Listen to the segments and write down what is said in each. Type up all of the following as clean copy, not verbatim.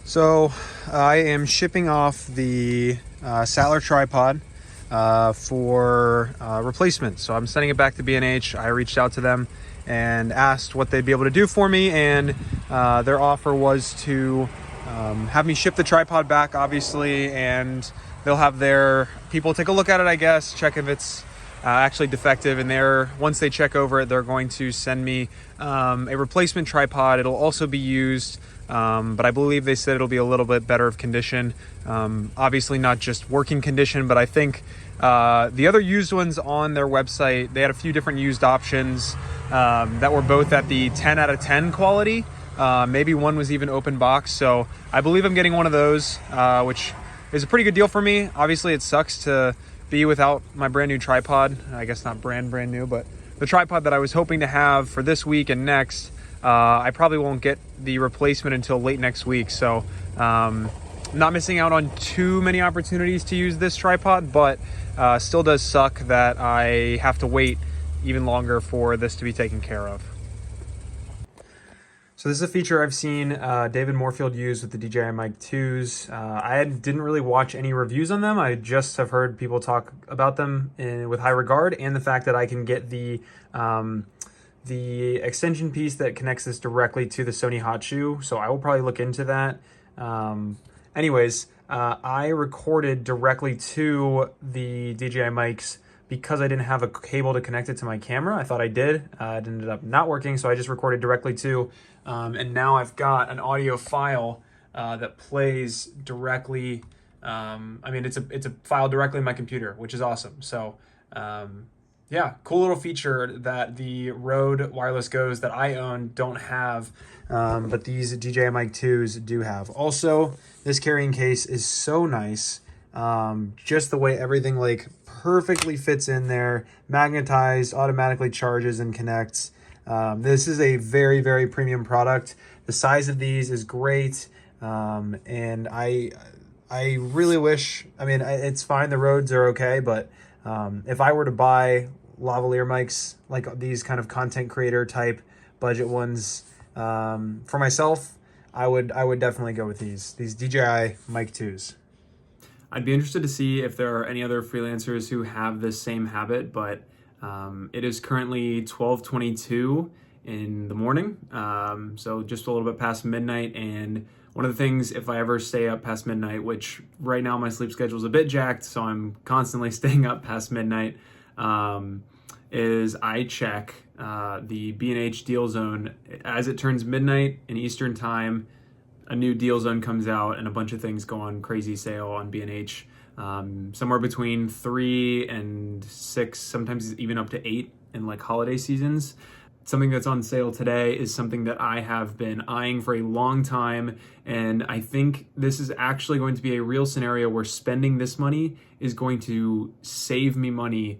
So I am shipping off the Sachtler tripod for replacement. So I'm sending it back to B&H. I reached out to them and asked what they'd be able to do for me, and their offer was to have me ship the tripod back, obviously, and they'll have their people take a look at it, I guess, check if it's actually defective, and once they check over it, they're going to send me a replacement tripod. It'll also be used, but I believe they said it'll be a little bit better of condition. Obviously not just working condition, but I think the other used ones on their website, they had a few different used options that were both at the 10 out of 10 quality. Maybe one was even open box. So I believe I'm getting one of those, which is a pretty good deal for me. Obviously it sucks to be without my brand new tripod. I guess not brand new, but the tripod that I was hoping to have for this week and next. I probably won't get the replacement until late next week. So not missing out on too many opportunities to use this tripod, but still does suck that I have to wait even longer for this to be taken care of. So this is a feature I've seen David Moorfield use with the DJI Mic 2s. I didn't really watch any reviews on them. I just have heard people talk about them with high regard, and the fact that I can get the extension piece that connects this directly to the Sony hot shoe. So I will probably look into that. Anyways, I recorded directly to the DJI mics because I didn't have a cable to connect it to my camera. I thought I did. It ended up not working, so I just recorded directly to, and now I've got an audio file that plays directly. It's a file directly in my computer, which is awesome. So yeah, cool little feature that the Rode Wireless Go's that I own don't have, but these DJI Mic 2s do have. Also, this carrying case is so nice. Just the way everything perfectly fits in there, magnetized, automatically charges and connects. This is a very, very premium product. The size of these is great. And I really wish, it's fine. The Rodes are okay, but if I were to buy lavalier mics, like these kind of content creator type budget ones, for myself, I would definitely go with these DJI Mic 2s. I'd be interested to see if there are any other freelancers who have this same habit, but it is currently 12:22 in the morning, so just a little bit past midnight. And one of the things, if I ever stay up past midnight, which right now my sleep schedule is a bit jacked, so I'm constantly staying up past midnight, is I check the B&H deal zone as it turns midnight in Eastern time. A new deal zone comes out and a bunch of things go on crazy sale on B&H, somewhere between 3 and 6, sometimes even up to 8 in holiday seasons. Something that's on sale today is something that I have been eyeing for a long time, and I think this is actually going to be a real scenario where spending this money is going to save me money,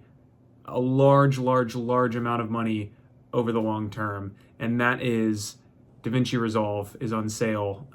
a large amount of money over the long term, and that is DaVinci Resolve is on sale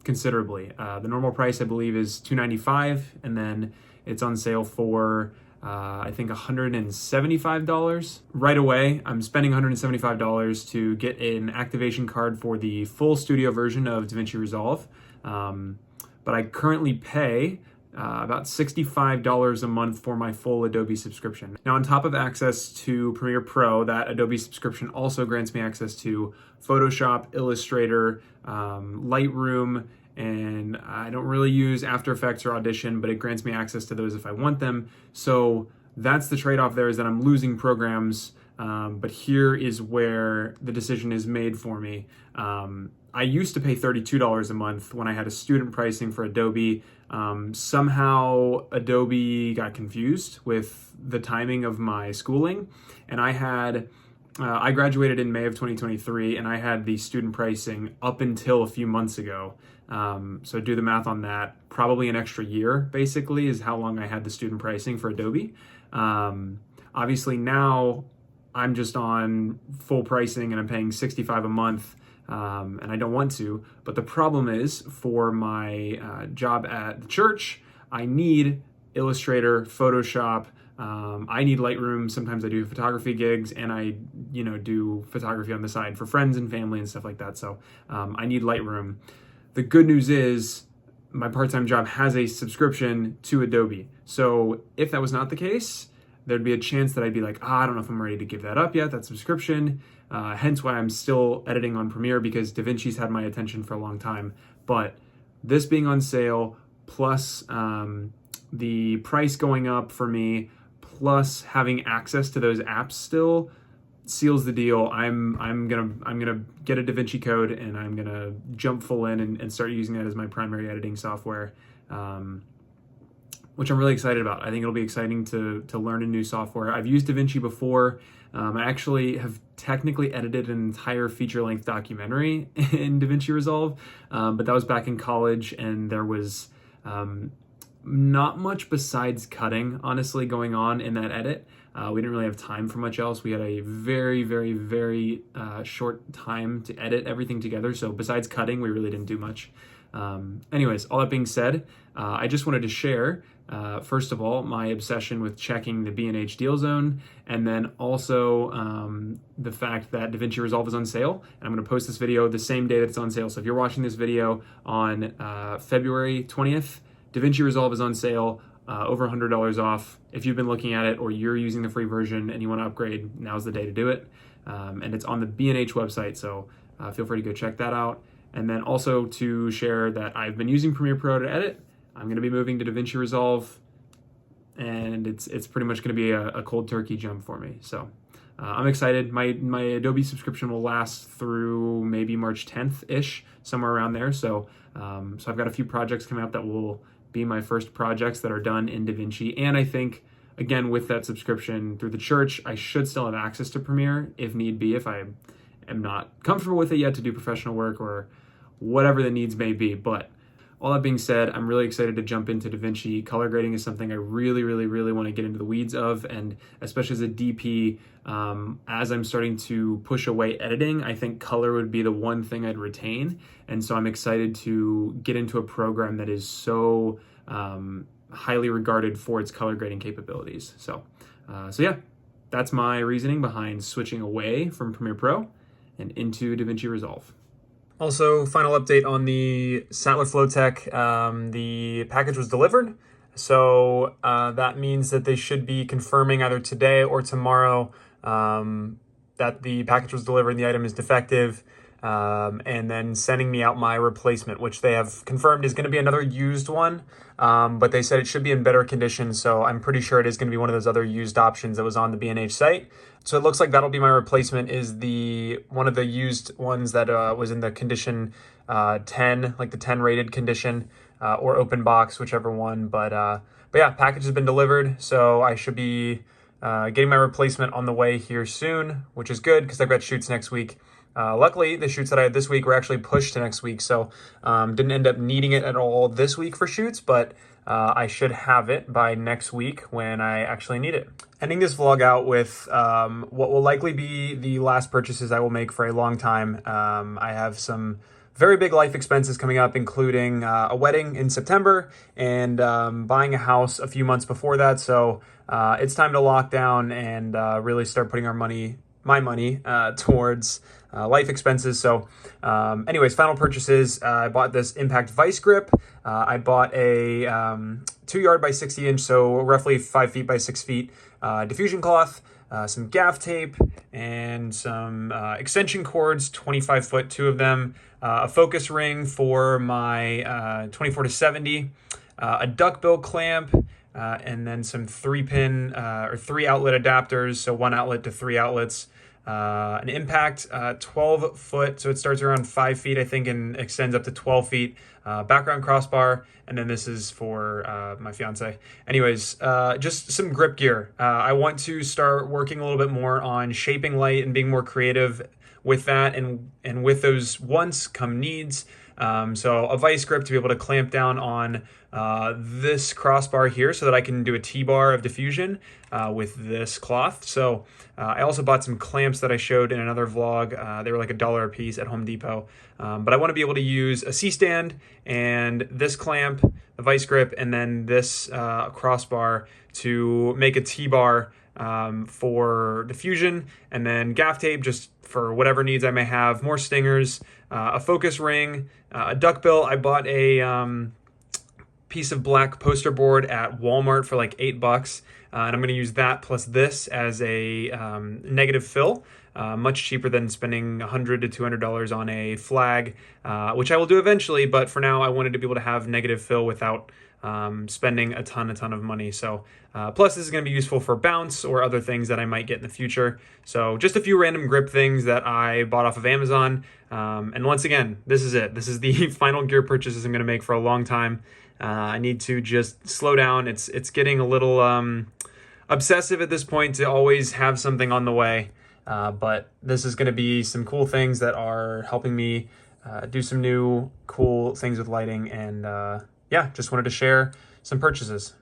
considerably. The normal price, I believe, is $295, and then it's on sale for I think $175. Right away, I'm spending $175 to get an activation card for the full studio version of DaVinci Resolve, but I currently pay about $65 a month for my full Adobe subscription. Now, on top of access to Premiere Pro, that Adobe subscription also grants me access to Photoshop, Illustrator, Lightroom, and I don't really use After Effects or Audition, but it grants me access to those if I want them. So that's the trade-off there, is that I'm losing programs, but here is where the decision is made for me. I used to pay $32 a month when I had a student pricing for Adobe. Somehow Adobe got confused with the timing of my schooling, and I graduated in May of 2023, and I had the student pricing up until a few months ago. So do the math on that. Probably an extra year, basically, is how long I had the student pricing for Adobe. Obviously now I'm just on full pricing and I'm paying $65 a month. And I don't want to, but the problem is, for my job at the church, I need Illustrator, Photoshop, I need Lightroom. Sometimes I do photography gigs, and I do photography on the side for friends and family and stuff like that. So I need Lightroom. The good news is my part-time job has a subscription to Adobe. So if that was not the case, there'd be a chance that I'd be like, I don't know if I'm ready to give that up yet, that subscription. Hence why I'm still editing on Premiere, because DaVinci's had my attention for a long time. But this being on sale, plus the price going up for me, plus having access to those apps still, seals the deal. I'm gonna get a DaVinci code, and I'm gonna jump full in and start using that as my primary editing software, which I'm really excited about. I think it'll be exciting to learn a new software. I've used DaVinci before. I actually have technically edited an entire feature-length documentary in DaVinci Resolve, but that was back in college, and there was not much besides cutting, honestly, going on in that edit. We didn't really have time for much else. We had a very, very, very short time to edit everything together. So besides cutting, we really didn't do much. Anyways, all that being said, I just wanted to share, first of all, my obsession with checking the B&H deal zone, and then also the fact that DaVinci Resolve is on sale. And I'm going to post this video the same day that it's on sale. So if you're watching this video on February 20th, DaVinci Resolve is on sale, over $100 off. If you've been looking at it, or you're using the free version and you want to upgrade, now's the day to do it. And it's on the B&H website, so feel free to go check that out. And then also to share that I've been using Premiere Pro to edit. I'm going to be moving to DaVinci Resolve, and it's pretty much going to be a cold turkey jump for me. So I'm excited. My Adobe subscription will last through maybe March 10th-ish, somewhere around there. So I've got a few projects coming up that will be my first projects that are done in DaVinci. And I think, again, with that subscription through the church, I should still have access to Premiere if need be, if I am not comfortable with it yet to do professional work or whatever the needs may be. But all that being said, I'm really excited to jump into DaVinci. Color grading is something I really, really, really want to get into the weeds of, and especially as a DP, as I'm starting to push away editing, I think color would be the one thing I'd retain. And so I'm excited to get into a program that is so highly regarded for its color grading capabilities. So yeah, that's my reasoning behind switching away from Premiere Pro and into DaVinci Resolve. Also, final update on the Sachtler Flowtech. The package was delivered, so that means that they should be confirming either today or tomorrow that the package was delivered and the item is defective, and then sending me out my replacement, which they have confirmed is going to be another used one, but they said it should be in better condition, so I'm pretty sure it is going to be one of those other used options that was on the B&H site. So it looks like that'll be my replacement, is one of the used ones that was in the condition 10, like the 10 rated condition, or open box, whichever one. But yeah, package has been delivered, so I should be getting my replacement on the way here soon, which is good because I've got shoots next week. Luckily, the shoots that I had this week were actually pushed to next week, so didn't end up needing it at all this week for shoots, but I should have it by next week when I actually need it. Ending this vlog out with what will likely be the last purchases I will make for a long time. I have some very big life expenses coming up, including a wedding in September and buying a house a few months before that, so it's time to lock down and really start putting my money towards life expenses. So anyways, final purchases. I bought this Impact Vice Grip. I bought a 2-yard by 60 inch, so roughly 5 feet by 6 feet diffusion cloth, some gaff tape, and some extension cords, 25 foot, 2 of them, a focus ring for my 24 to 70, a duckbill clamp, and then some 3-pin or 3 outlet adapters, so 1 outlet to 3 outlets, an Impact 12 foot, so it starts around 5 feet, I think, and extends up to 12 feet, background crossbar, and then this is for my fiance. Anyways, just some grip gear. I want to start working a little bit more on shaping light and being more creative with that, and with those wants come needs. So a vice grip to be able to clamp down on this crossbar here so that I can do a T-bar of diffusion with this cloth. So I also bought some clamps that I showed in another vlog. They were like $1 a piece at Home Depot. But I want to be able to use a C-stand and this clamp, the vice grip, and then this crossbar to make a T-bar for diffusion, and then gaff tape just for whatever needs I may have, more stingers, a focus ring, a duckbill. I bought a piece of black poster board at Walmart for like $8. And I'm going to use that plus this as a negative fill, much cheaper than spending $100 to $200 on a flag, which I will do eventually. But for now, I wanted to be able to have negative fill without spending a ton of money. So plus this is going to be useful for bounce or other things that I might get in the future. So just a few random grip things that I bought off of Amazon. And once again, this is it. This is the final gear purchases I'm going to make for a long time. I need to just slow down. It's getting a little obsessive at this point to always have something on the way. But this is going to be some cool things that are helping me do some new cool things with lighting. And yeah, just wanted to share some purchases.